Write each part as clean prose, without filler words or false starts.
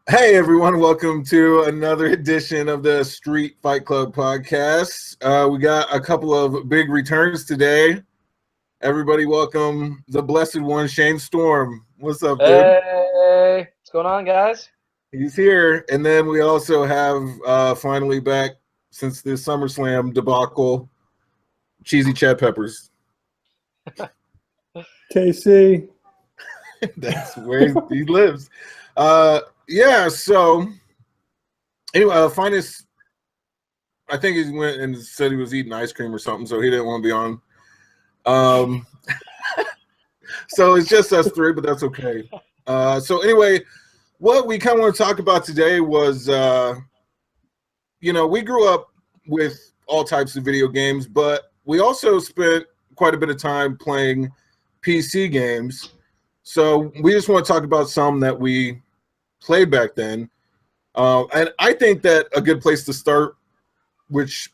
Hey everyone, welcome to another edition of the Street Fight Club podcast. We got a couple of big returns today. Everybody welcome the blessed one, Shane Storm. What's up, dude? Hey, what's going on, guys? He's here. And then we also have finally back since the SummerSlam debacle, Cheesy Chad Peppers. KC. That's where he lives. Yeah, so anyway, Finest, I think he went and said he was eating ice cream or something, so he didn't want to be on. So it's just us three, but that's okay. So anyway, what we kind of want to talk about today was, we grew up with all types of video games, but we also spent quite a bit of time playing PC games. So we just want to talk about some that we played back then. And I think that a good place to start, which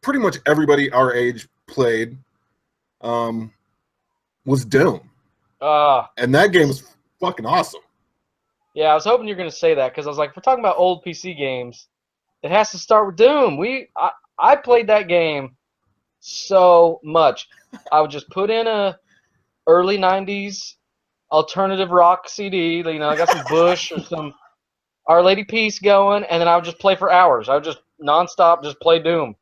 pretty much everybody our age played, was Doom. And that game was fucking awesome. Yeah, I was hoping you were going to say that because I was like, if we're talking about old PC games, it has to start with Doom. I played that game so much. I would just put in a early 90s alternative rock CD. I got some Bush or some Our Lady Peace going, and then I would just play for hours. I would just nonstop just play Doom.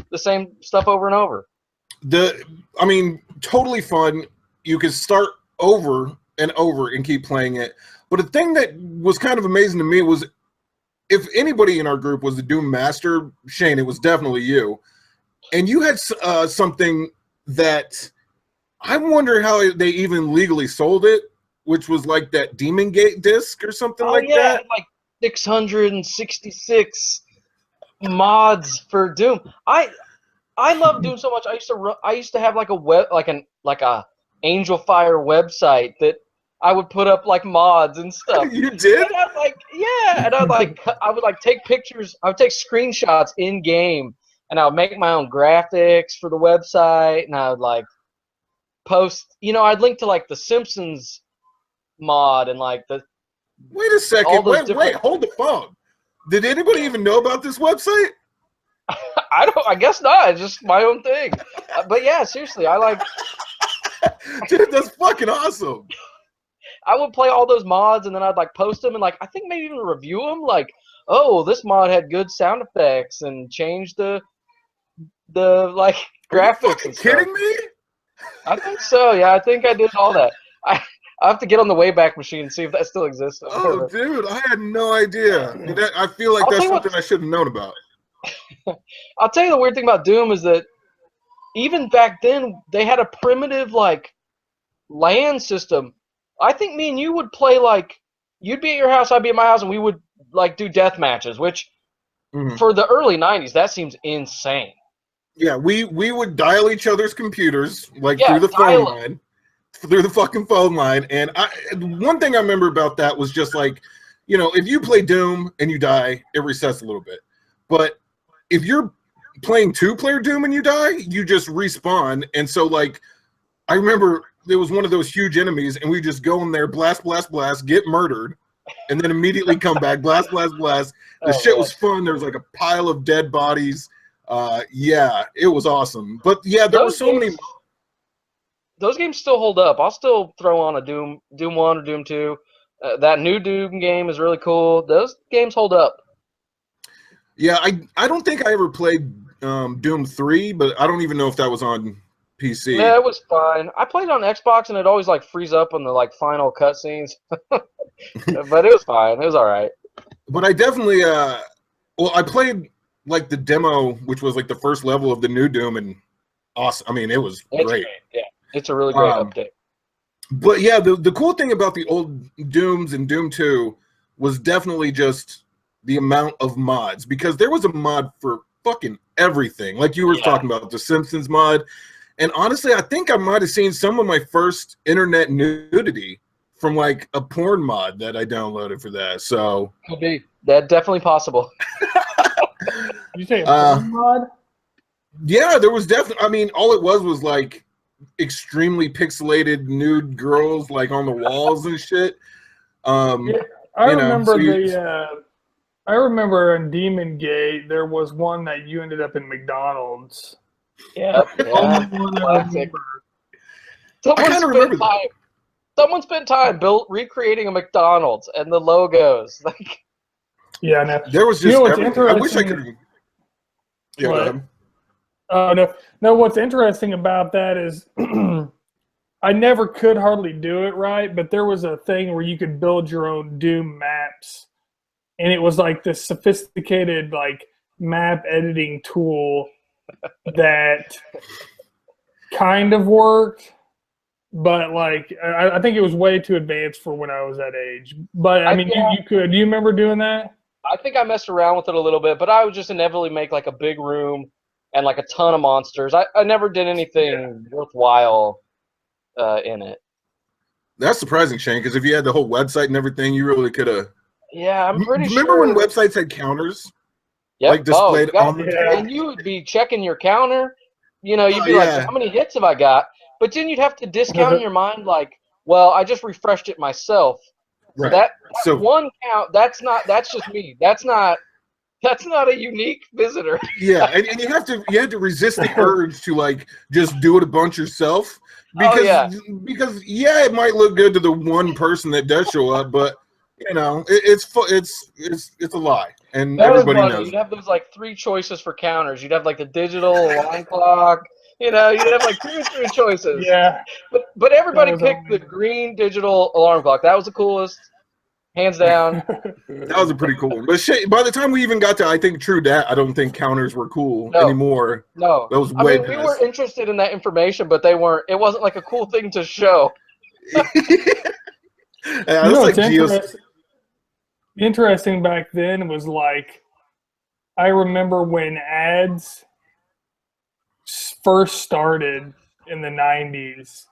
The same stuff over and over. Totally fun. You could start over and over and keep playing it. But the thing that was kind of amazing to me was, if anybody in our group was the Doom master, Shane, it was definitely you. And you had something that I wonder how they even legally sold it, which was like that Demon Gate disc or something like that. Like 666 mods for Doom. I love Doom so much. I used to have like a Angel Fire website that I would put up like mods and stuff. You did? And I would take pictures. I would take screenshots in game, and I would make my own graphics for the website, and I would post. I'd link to like the Simpsons mod and like the. Wait a second. Wait. Hold the phone. Did anybody even know about this website? I guess not. It's just my own thing. But yeah, seriously, Dude, that's fucking awesome. I would play all those mods, and then I'd post them, and I think maybe even review them. Oh, this mod had good sound effects and changed the graphics. Are you and stuff. kidding me? I think so. Yeah, I think I did all that. I have to get on the Wayback Machine and see if that still exists. Oh, dude, I had no idea. I feel like that's something I should have known about. I'll tell you the weird thing about Doom is that even back then they had a primitive LAN system. I think me and you would play you'd be at your house, I'd be at my house, and we would do death matches, which for the early 90s that seems insane. Yeah, we would dial each other's computers through the phone line. Through the fucking phone line. And one thing I remember about that was just if you play Doom and you die, it resets a little bit. But if you're playing two-player Doom and you die, you just respawn. And so I remember there was one of those huge enemies, and we just go in there, blast, blast, blast, get murdered, and then immediately come back, blast, blast, blast. The shit was fun. There was a pile of dead bodies. Yeah, it was awesome. But yeah, there were so many. Those games still hold up. I'll still throw on a Doom 1 or Doom 2. That new Doom game is really cool. Those games hold up. Yeah, I don't think I ever played Doom 3, but I don't even know if that was on PC. Yeah, it was fine. I played it on Xbox, and it always freeze up on the final cutscenes. But it was fine. It was all right. But I definitely I played the demo, which was the first level of the new Doom, and awesome. I mean, it was great. Yeah. It's a really great update. But yeah, the cool thing about the old Dooms and Doom 2 was definitely just the amount of mods, because there was a mod for fucking everything. Like you were talking about, the Simpsons mod. And honestly, I think I might have seen some of my first internet nudity from a porn mod that I downloaded for that. So could be. That's definitely possible. You say a porn mod? Yeah, there was definitely, all it was extremely pixelated nude girls on the walls and shit. Yeah, I You know, remember so I remember in Demon Gate there was one that you ended up in McDonald's. Yep. Yeah. One I Classic. remember. I kind of remember that. Someone spent time recreating a McDonald's and the logos. Like, yeah, no. There was just everything. I wish I could. Yeah, what? go ahead. Oh no! What's interesting about that is I never could hardly do it right, but there was a thing where you could build your own Doom maps, and it was like this sophisticated like map editing tool that kind of worked, but like I think it was way too advanced for when I was that age. But I mean, you could. Do you remember doing that? I think I messed around with it a little bit, but I would just inevitably make like a big room and like a ton of monsters. I never did anything worthwhile in it. That's surprising, Shane, because if you had the whole website and everything, you really could have. Yeah, I'm pretty sure. Remember when websites had counters? Yep. Like displayed on the page? And you would be checking your counter. You know, you'd be like, how many hits have I got? But then you'd have to discount in your mind, like, well, I just refreshed it myself. Right. So one count, that's just me. That's not a unique visitor. Yeah, and you had to resist the urge to like just do it a bunch yourself because it might look good to the one person that does show up, but you know it's a lie, and everybody knows. You'd have those like 3 choices for counters. You'd have like the digital alarm clock. You know, you'd have like 2 or 3 choices. Yeah. But everybody picked the green digital alarm clock. That was the coolest. Hands down. That was a pretty cool one. But by the time we even got to, I think, True Dat, I don't think counters were cool anymore. No. That was way we were interested in that information, but it wasn't like a cool thing to show. Interesting back then was like, I remember when ads first started in the 90s,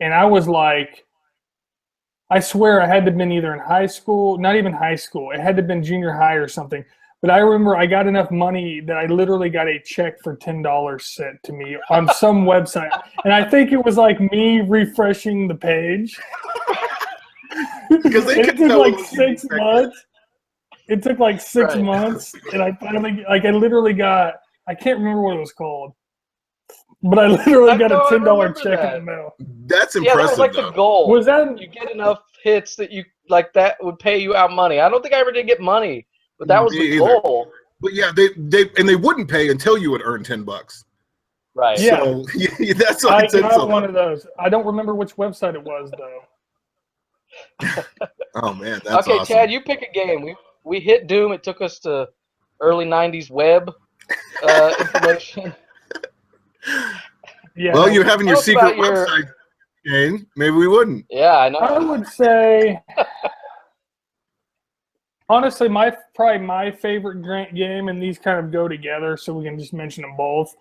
and I was like, I swear I had to have been either in high school, not even high school. It had to have been junior high or something. But I remember I got enough money that I literally got a check for $10 sent to me on some website. And I think it was like me refreshing the page. Because it took like 6 months. It took like 6 months. And I finally, like, I literally got, I can't remember what it was called. But I literally got a $10 check in the mail. That's impressive. Yeah, that was like the goal. Was that you get enough hits that you like that would pay you out money? I don't think I ever did get money, but that was the goal. But yeah, they wouldn't pay until you would earn $10. Right. Yeah. So that's why I got one of those. I don't remember which website it was though. Oh man, that's okay. Awesome. Chad, you pick a game. We hit Doom. It took us to early '90s web information. Yeah. Well, you're having your secret website, Shane. Maybe we wouldn't. Yeah, I know. I would say, honestly, probably my favorite game, and these kind of go together, so we can just mention them both.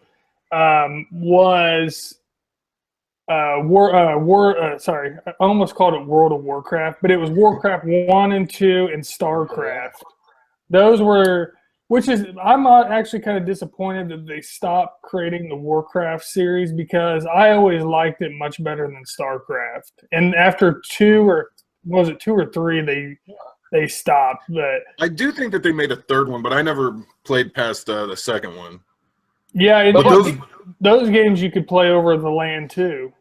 Was sorry, I almost called it World of Warcraft, but it was Warcraft 1 and 2 and Starcraft. Those were. I'm actually kind of disappointed that they stopped creating the Warcraft series because I always liked it much better than StarCraft. And after 2 or 3, they stopped. But I do think that they made a third one, but I never played past the second one. Yeah, those games you could play over the LAN too,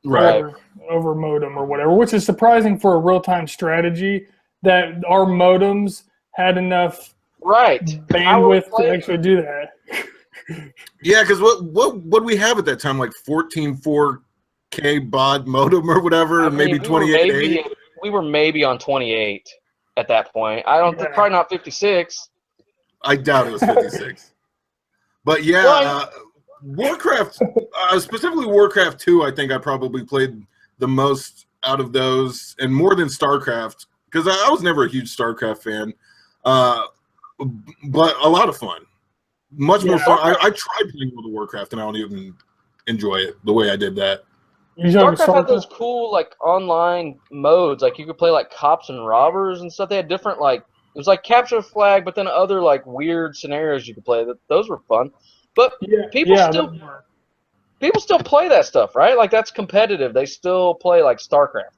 right? Over modem or whatever, which is surprising for a real-time strategy that our modems had enough. Right, bandwidth to actually do that. Yeah, because what we have at that time, like 14.4K baud modem or whatever, maybe 28.8. We were maybe on 28 at that point. I don't think, probably not 56. I doubt it was 56. But yeah, Warcraft, specifically Warcraft II, I think I probably played the most out of those, and more than StarCraft, because I was never a huge StarCraft fan. But a lot of fun. Much more fun. I tried playing World of Warcraft, and I don't even enjoy it the way I did that. StarCraft had those cool, like, online modes. Like, you could play, like, cops and robbers and stuff. They had different, like, it was like capture the flag, but then other, like, weird scenarios you could play. Those were fun. But people still play that stuff, right? Like, that's competitive. They still play, like, StarCraft.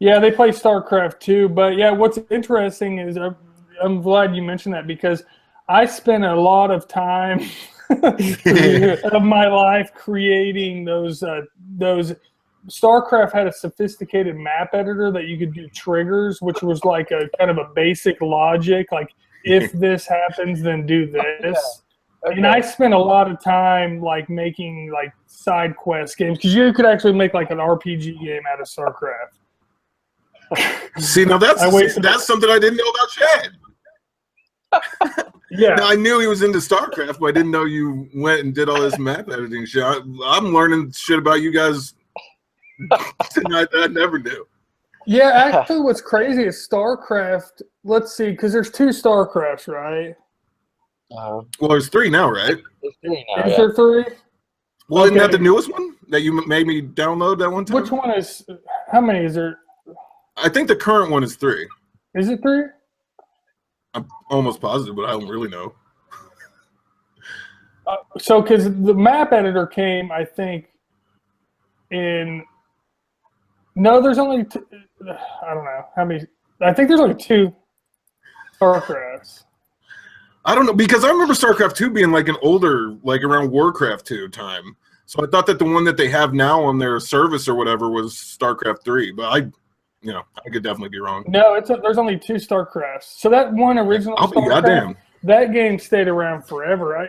Yeah, they play StarCraft II, but yeah, what's interesting is I'm glad you mentioned that because I spent a lot of time of my life creating those. StarCraft had a sophisticated map editor that you could do triggers, which was like a kind of a basic logic, like if this happens, then do this. Okay. And I spent a lot of time like making like side quest games because you could actually make like an RPG game out of StarCraft. See, now that's something I didn't know about Chad. Yeah, now, I knew he was into StarCraft, but I didn't know you went and did all this map editing shit. I'm learning shit about you guys tonight that I never knew. Yeah, actually, what's crazy is StarCraft. Let's see, because there's 2 StarCrafts, right? Well, there's 3 now, right? There's 3 now. Is there 3? Well, isn't that the newest one that you made me download that one time? Which one is? How many is there? I think the current one is 3. Is it 3? I'm almost positive, but I don't really know. So, because the map editor came, I think, in. No, there's only. I don't know how many. I think there's only 2 StarCrafts. I don't know, because I remember StarCraft II being like an older, like around Warcraft II time. So I thought that the one that they have now on their service or whatever was StarCraft III, but I could definitely be wrong. No, there's only 2 StarCrafts. So that one original StarCraft, that game stayed around forever.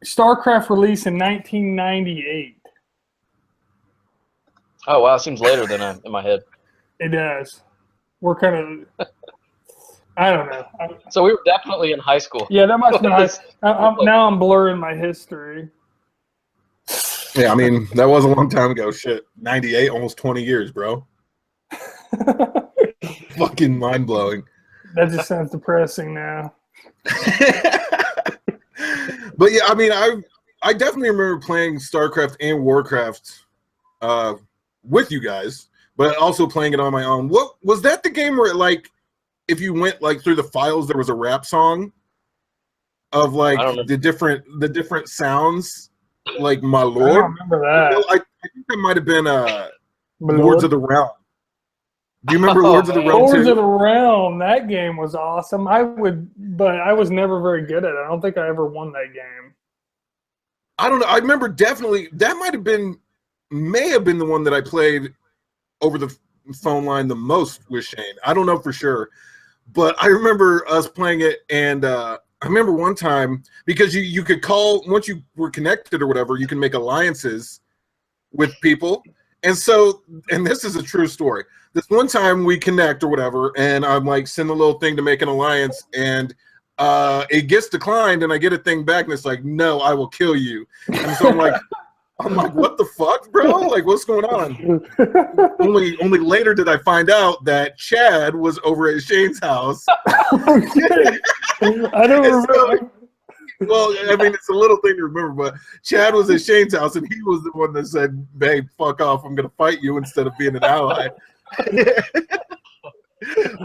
StarCraft released in 1998. Oh wow, seems later than in my head. It does. We're kind of. I don't know. So we were definitely in high school. Yeah, that must be nice. Now I'm blurring my history. Yeah, I mean, that was a long time ago. Shit, 98, almost 20 years, bro. Fucking mind-blowing. That just sounds depressing now. But yeah, I mean, I definitely remember playing StarCraft and Warcraft with you guys, but also playing it on my own. What was that the game where like if you went like through the files there was a rap song of like the different sounds, like my lord? I don't remember that. I think that might have been Lords of the Realm. Do you remember Lords of the Realm? Lords of the Realm, that game was awesome. But I was never very good at it. I don't think I ever won that game. I don't know. I remember definitely that may have been the one that I played over the phone line the most with Shane. I don't know for sure, but I remember us playing it, and I remember one time because you could call once you were connected or whatever, you can make alliances with people, and this is a true story. This one time we connect or whatever, and I'm like send a little thing to make an alliance, and it gets declined, and I get a thing back, and it's like, no, I will kill you. And so I'm like, what the fuck, bro? Like, what's going on? only later did I find out that Chad was over at Shane's house. I don't remember. Well, I mean, it's a little thing to remember, but Chad was at Shane's house, and he was the one that said, "Babe, fuck off! I'm gonna fight you instead of being an ally."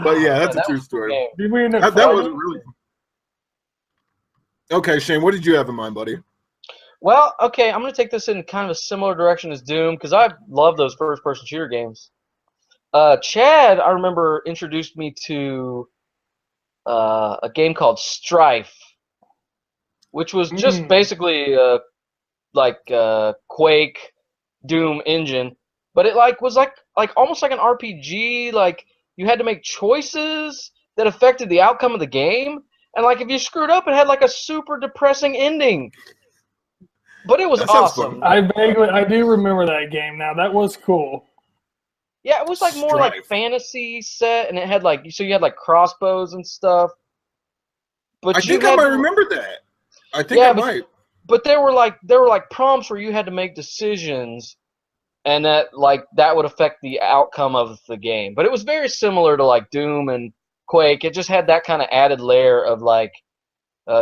But yeah, that's a true story. Did we end up that wasn't really. Okay, Shane, what did you have in mind, buddy? Well, okay, I'm going to take this in kind of a similar direction as Doom, because I love those first-person shooter games. Chad, I remember, introduced me to a game called Strife, which was just basically like Quake, Doom engine, but it was almost like an RPG. Like you had to make choices that affected the outcome of the game, and like if you screwed up, it had like a super depressing ending. But it was awesome. I do remember that game now. That was cool. Yeah, it was like more like fantasy set, and it had like you had like crossbows and stuff. But I think I might remember that. I think I might. But there were like prompts where you had to make decisions, and that would affect the outcome of the game. But it was very similar to like Doom and Quake. It just had that kind of added layer of like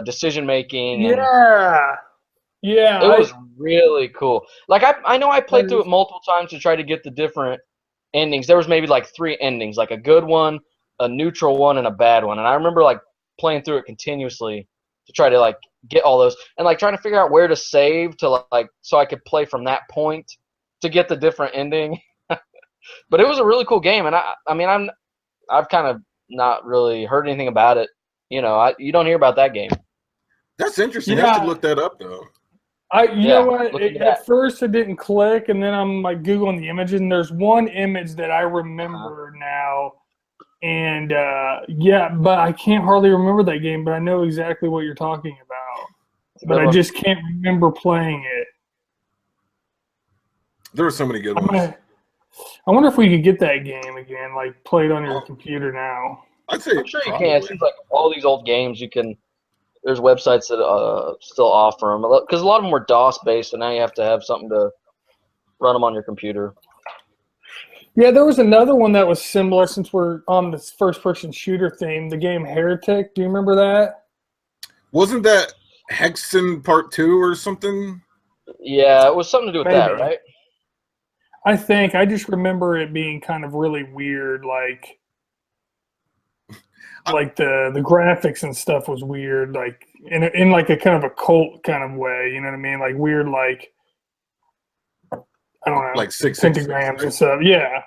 decision making. Yeah, it was really cool. Like I know I played through it multiple times to try to get the different endings. There was maybe like 3 endings, like a good one, a neutral one, and a bad one. And I remember like playing through it continuously to try to like get all those, and like trying to figure out where to save to like so I could play from that point to get the different ending. But it was a really cool game, and I've kind of not really heard anything about it. You know, you don't hear about that game. That's interesting. I have to look that up though. You know what? At first it didn't click, and then I'm like Googling the image, and there's one image that I remember now, and but I can't hardly remember that game, but I know exactly what you're talking about. But I just can't remember playing it. There were so many good ones. I wonder if we could get that game again, like play it on your computer now. I'd say I'm sure you can. It seems like all these old games you can. There's websites that still offer them because a lot of them were DOS based, and now you have to have something to run them on your computer. Yeah, there was another one that was similar. Since we're on this first-person shooter theme, the game Heretic. Do you remember that? Wasn't that Hexen Part 2 or something? Yeah, it was something to do with that, right? I think I just remember it being kind of really weird, like the graphics and stuff was weird, like in like a kind of a cult kind of way, you know what I mean? Like weird, like I don't know, like six pentagrams and stuff. Yeah.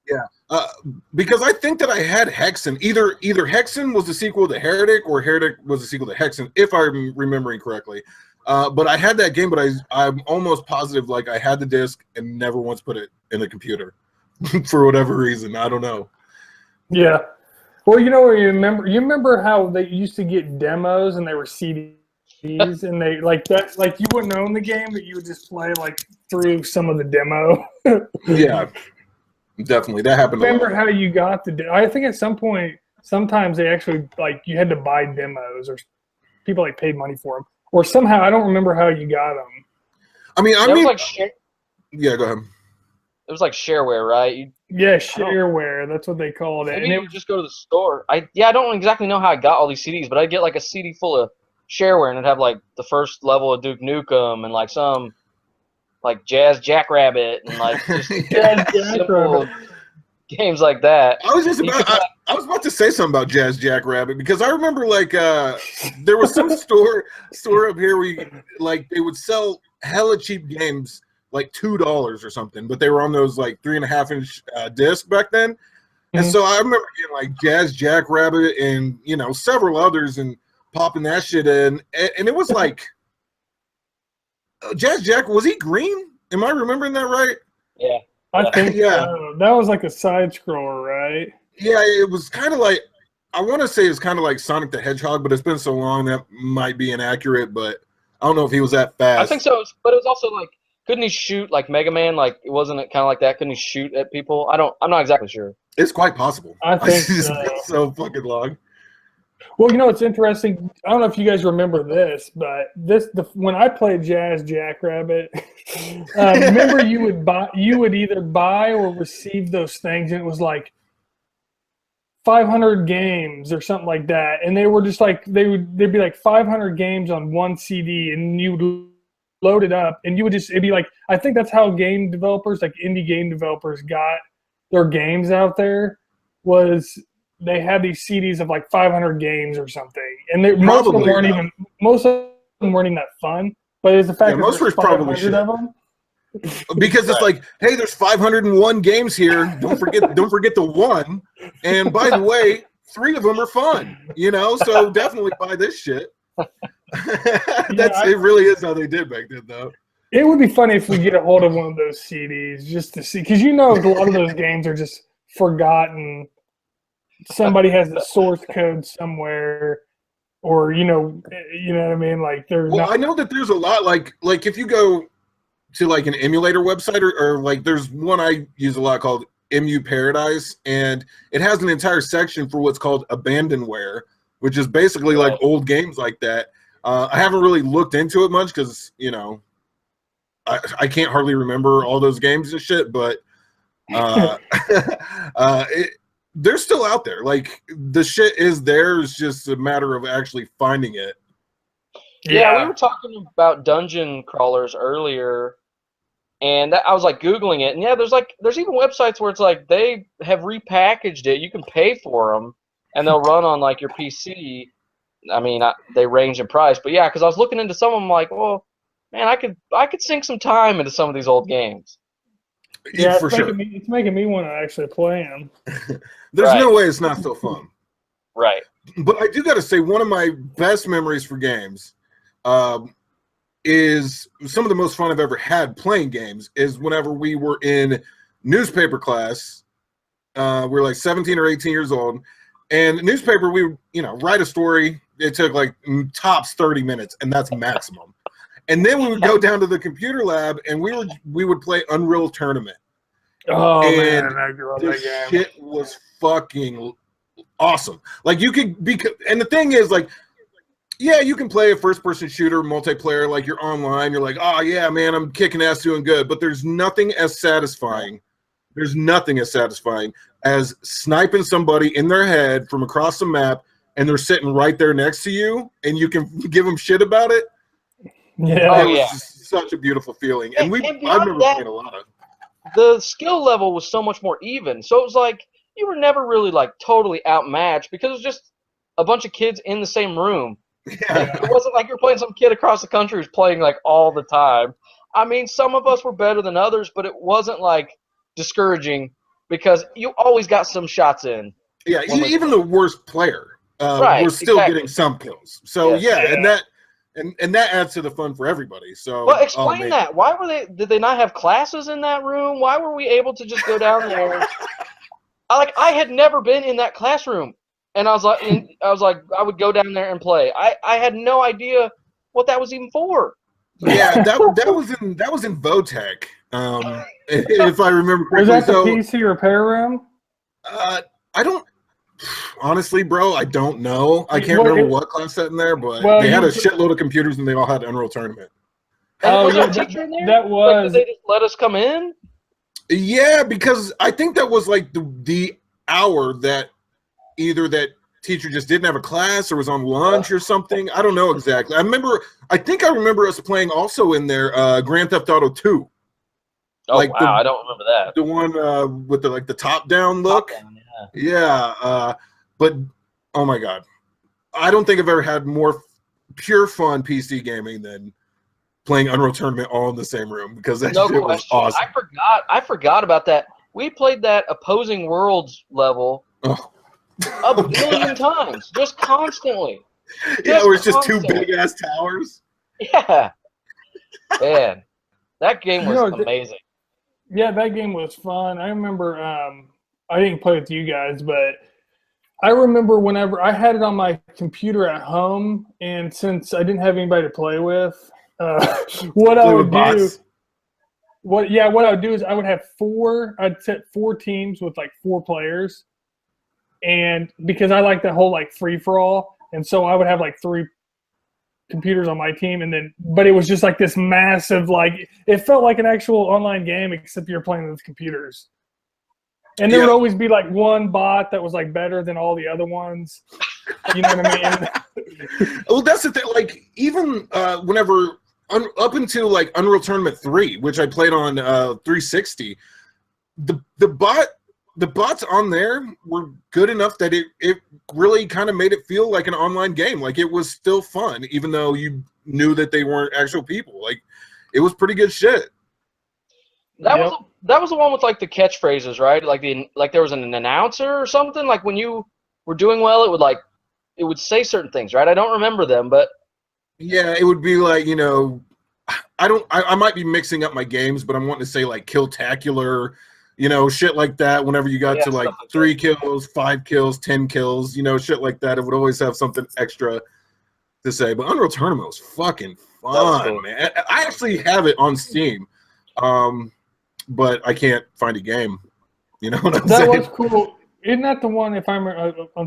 Yeah. Because I think that I had Hexen. Either Hexen was the sequel to Heretic, or Heretic was the sequel to Hexen, if I'm remembering correctly. But I had that game, but I'm almost positive like I had the disc and never once put it in the computer for whatever reason. I don't know. Yeah. Well, you know, you remember how they used to get demos and they were CDs and they like you wouldn't own the game, but you would just play like through some of the demo. Yeah, definitely. That happened. Remember how you got I think at some point, sometimes they actually like you had to buy demos or people like paid money for them. Or somehow, I don't remember how you got them. I mean, yeah, go ahead. It was like shareware, right? Yeah, shareware. That's what they called it. And it would just go to the store. I don't exactly know how I got all these CDs, but I'd get like a CD full of shareware, and it'd have like the first level of Duke Nukem and like some like Jazz Jackrabbit and like just simple games like that. I was about to say something about Jazz Jackrabbit because I remember like there was some store up here where they would sell hella cheap games like $2 or something, but they were on those like 3.5-inch discs back then. And so I remember getting like Jazz Jackrabbit and several others and popping that shit in, and it was like Jazz Jack, was he green? Am I remembering that right? Yeah. I think so. That was like a side scroller, right? Yeah, it was kind of like, I want to say it's kind of like Sonic the Hedgehog, but it's been so long that might be inaccurate, but I don't know if he was that fast. I think so, but it was also like, couldn't he shoot like Mega Man? Like, wasn't it kind of like that? Couldn't he shoot at people? I'm not exactly sure. It's quite possible. I think it's been so fucking long. Well, it's interesting. I don't know if you guys remember this, but when I played Jazz Jackrabbit, remember you would either buy or receive those things, and it was like 500 games or something like that, and they were just like they'd be like 500 games on one CD, and you would load it up, and it'd be like, I think that's how game developers, like indie game developers, got their games out there, was they had these CDs of like 500 games or something, and most of them weren't even that fun. But it's the fact that most were probably shit of them. Because it's like, hey, there's 501 games here. Don't forget the one. And by the way, 3 of them are fun. So definitely buy this shit. It really is how they did back then, though. It would be funny if we get a hold of one of those CDs just to see, because a lot of those games are just forgotten. Somebody has the source code somewhere, or you know what I mean. Like I know that there's a lot. Like if you go to like an emulator website, or like there's one I use a lot called MU Paradise, and it has an entire section for what's called abandonware, which is basically like old games like that. I haven't really looked into it much because I can't hardly remember all those games and shit, but they're still out there. Like the shit is there. It's just a matter of actually finding it. Yeah, we were talking about dungeon crawlers earlier, and I was like Googling it, and there's even websites where it's like they have repackaged it. You can pay for them, and they'll run on like your PC. I mean, they range in price, but yeah, because I was looking into some of them, like, well, man, I could sink some time into some of these old games. Yeah, for sure. It's making me want to actually play them. There's no way it's not still fun. Right. But I do got to say, one of my best memories for games is some of the most fun I've ever had playing games is whenever we were in newspaper class. We were like 17 or 18 years old. And newspaper, we would, write a story. It took like tops 30 minutes, and that's maximum. And then we would go down to the computer lab, and we would play Unreal Tournament. Oh, and man, I love that game. Shit was fucking awesome. Like, you could be, and the thing is, like, yeah, you can play a first-person shooter multiplayer, like you're online. You're like, oh yeah, man, I'm kicking ass, doing good. But there's nothing as satisfying. There's nothing as satisfying as sniping somebody in their head from across the map, and they're sitting right there next to you, and you can give them shit about it. Yeah, it was such a beautiful feeling. And I've never played a lot of. The skill level was so much more even. So it was like you were never really like totally outmatched because it was just a bunch of kids in the same room. Yeah. It wasn't like you're playing some kid across the country who's playing like all the time. I mean, some of us were better than others, but it wasn't like discouraging because you always got some shots in. Yeah, even the worst player was still getting some kills. So and that adds to the fun for everybody. So well, explain that. Why were they? Did they not have classes in that room? Why were we able to just go down there? I had never been in that classroom, and I was like, I would go down there and play. I had no idea what that was even for. Yeah, that was in Votech. If I remember correctly. Was that the PC repair room? I don't. Honestly, bro, I don't know. I can't remember what class set in there, but they had a shitload of computers and they all had Unreal Tournament. Was there a teacher in there? That was. Did they just let us come in? Yeah, because I think that was like the hour that either that teacher just didn't have a class or was on lunch or something. I don't know exactly. I think I remember us playing also in there Grand Theft Auto 2. Oh, like wow, I don't remember that. The one with the top-down look. Top down, yeah. But, oh my God. I don't think I've ever had more pure fun PC gaming than playing Unreal Tournament all in the same room because that shit was awesome. I forgot about that. We played that Opposing Worlds level a billion times, just constantly. Yeah, where it's just two big-ass towers. Yeah. Man, that game was amazing. Yeah, that game was fun. I remember, I didn't play with you guys, but I remember whenever I had it on my computer at home, and since I didn't have anybody to play with, what I would do is I would have I'd set 4 teams with like 4 players, and because I like the whole like free-for-all, and so I would have like 3 computers on my team, but it was just like this massive, like, it felt like an actual online game except you're playing with computers. And there would always be like one bot that was like better than all the other ones. You know what I mean? Well, that's the thing. Like, even whenever up until like Unreal Tournament 3, which I played on 360, the bots on there were good enough that it really kind of made it feel like an online game. Like, it was still fun, even though you knew that they weren't actual people. Like, it was pretty good shit. That was the one with like the catchphrases, right? Like there was an announcer or something. Like when you were doing well, it would say certain things, right? I don't remember them, but yeah, it would be like, I might be mixing up my games, but I'm wanting to say like Killtacular, shit like that. Whenever you got to like 3 kills, 5 kills, 10 kills, shit like that, it would always have something extra to say. But Unreal Tournament was fucking fun, man. I actually have it on Steam. But I can't find a game. You know what I'm saying? That was cool. Isn't that the one? If I'm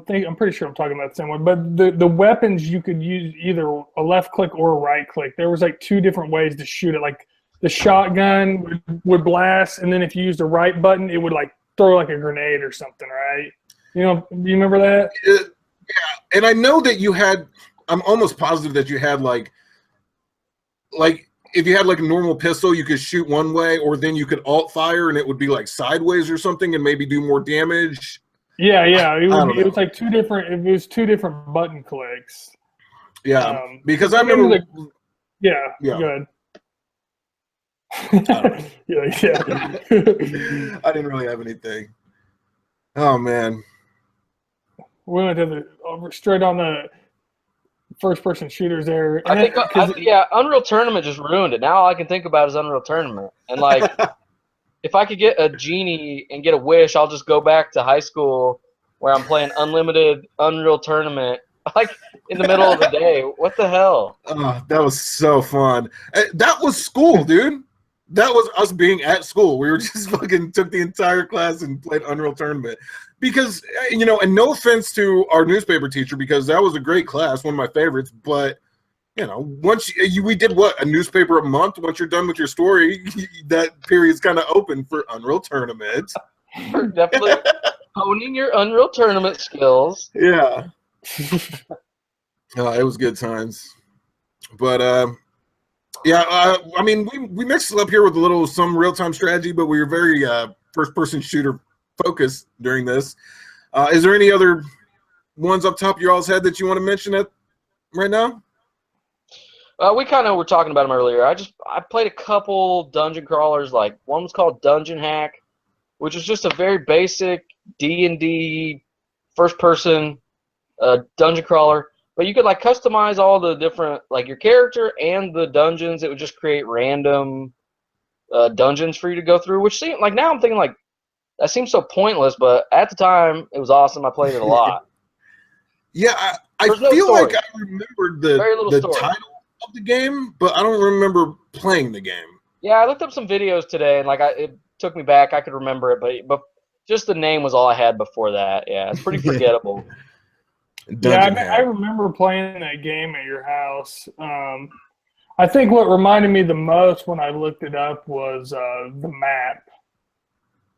pretty sure I'm talking about the same one. But the weapons, you could use either a left click or a right click. There was like 2 different ways to shoot it. Like the shotgun would blast, and then if you used the right button, it would like throw like a grenade or something, right? Do you remember that? Yeah, and I know that you had. I'm almost positive that you had like. If you had like a normal pistol, you could shoot one way, or then you could alt fire and it would be like sideways or something and maybe do more damage. Yeah. It was like 2 different. It was 2 different button clicks. Yeah, because I remember. Good. Yeah. I didn't really have anything. Oh man. We went to straight on the first-person shooters there. And I think, Unreal Tournament just ruined it. Now all I can think about is Unreal Tournament. And, like, if I could get a genie and get a wish, I'll just go back to high school where I'm playing unlimited Unreal Tournament, like, in the middle of the day. What the hell? Oh, that was so fun. That was school, dude. That was us being at school. We were just fucking took the entire class and played Unreal Tournament. Because, you know, and no offense to our newspaper teacher, because that was a great class, one of my favorites. But, you know, once we did a newspaper a month. Once you're done with your story, that period's kind of open for Unreal Tournament. Definitely honing your Unreal Tournament skills. Yeah. It was good times. But, yeah, I mean, we mixed it up here with some real-time strategy, but we were very first-person shooter focused during this. Is there any other ones up top of your all's head that you want to mention right now? We kind of were talking about them earlier. I played a couple dungeon crawlers. Like, one was called Dungeon Hack, which is just a very basic D&D first-person dungeon crawler. But you could, like, customize all the different, like, your character and the dungeons. It would just create random dungeons for you to go through, which seemed like, now I'm thinking, like, that seems so pointless, but at the time, it was awesome. I played it a lot. Yeah, I feel like I remembered the title of the game, but I don't remember playing the game. Yeah, I looked up some videos today, and, like, it took me back. I could remember it, but just the name was all I had before that. Yeah, it's pretty forgettable. I remember playing that game at your house. I think what reminded me the most when I looked it up was the map.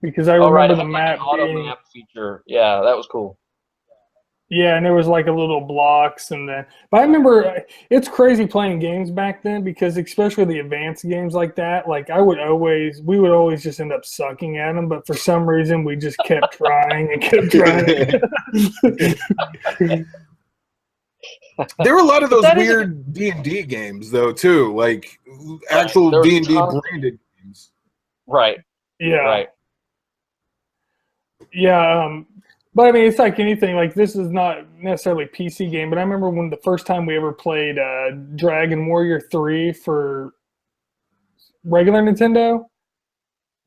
Because I remember the map being map feature. Yeah, that was cool. Yeah, and there was like a little blocks and then. But I remember it's crazy playing games back then because especially the advanced games like that, like we would always just end up sucking at them. But for some reason, we just kept trying and kept trying. There were a lot of those weird D&D games though too, like actual D&D branded games. Right. Yeah. Right. Yeah, but I mean, it's like anything. Like this is not necessarily a PC game, but I remember when the first time we ever played Dragon Warrior 3 for regular Nintendo.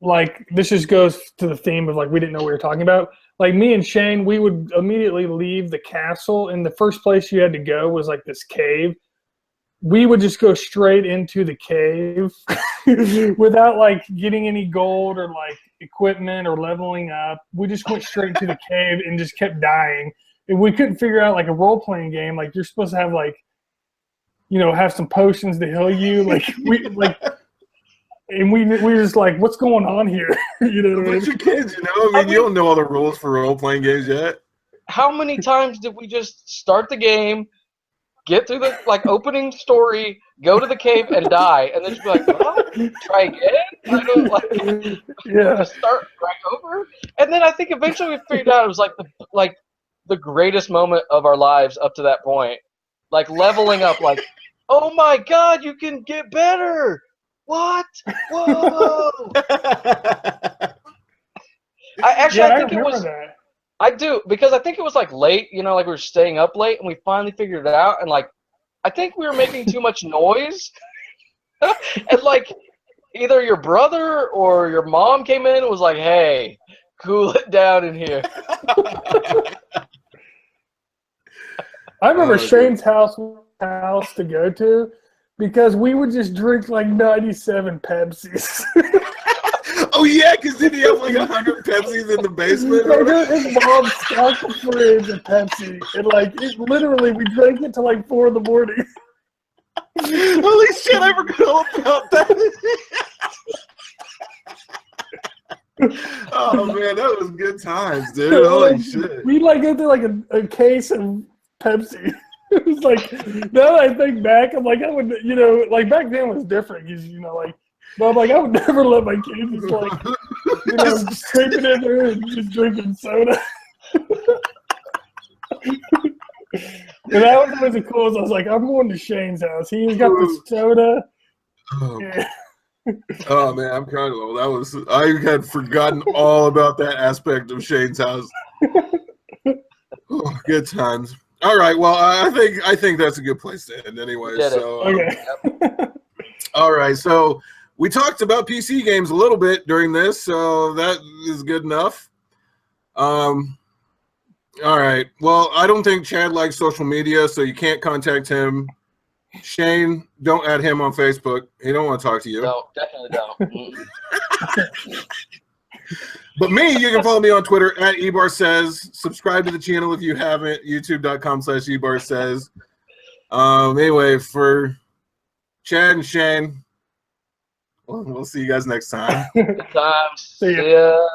Like this just goes to the theme of like we didn't know what we were talking about. Like me and Shane, we would immediately leave the castle, and the first place you had to go was like this cave. We would just go straight into the cave without like getting any gold or like equipment or leveling up. We just went straight into the cave and just kept dying. And we couldn't figure out like a role-playing game. Like you're supposed to have like, you know, have some potions to heal you. Like and we were just like, what's going on here? You know what I mean? But you're kids, you know. I mean, you don't know all the rules for role-playing games yet. How many times did we just start the game, get through the like opening story, go to the cave and die, and then just be like, well, try again? Yeah. Start right over? And then I think eventually we figured out it was like the greatest moment of our lives up to that point. Like leveling up, like, oh my god, you can get better! What? Whoa! I think it was. That. I do, because I think it was like late, you know, like we were staying up late and we finally figured it out, and like I think we were making too much noise. And like either your brother or your mom came in and was like, hey, cool it down in here. I remember Shane's house to go to because we would just drink like 97 Pepsis. Oh yeah, because then you have like 100 Pepsis in the basement. His mom stocked the fridge of Pepsi, and like literally, we drank it till like 4 a.m. Holy shit! I forgot all about that. Oh man, that was good times, dude. Holy shit! We like go through like a case of Pepsi. It was like now that I think back, I'm like I would, you know, like back then it was different because you know like. But I'm like, I would never let my kids just like, you know, scraping in there and just drinking soda. And that was always the coolest. I was like, I'm going to Shane's house. He's got the soda. Oh. Yeah. Oh man, I'm kind of I had forgotten all about that aspect of Shane's house. Oh, good times. All right, well, I think that's a good place to end anyway. So okay. All right, so we talked about PC games a little bit during this, so that is good enough. All right. Well, I don't think Chad likes social media, so you can't contact him. Shane, don't add him on Facebook. He don't want to talk to you. No, definitely don't. But me, you can follow me on Twitter at EBarSays. Subscribe to the channel if you haven't. YouTube.com/EBarSays. Anyway, for Chad and Shane, we'll see you guys next time. Good times. See ya. See ya.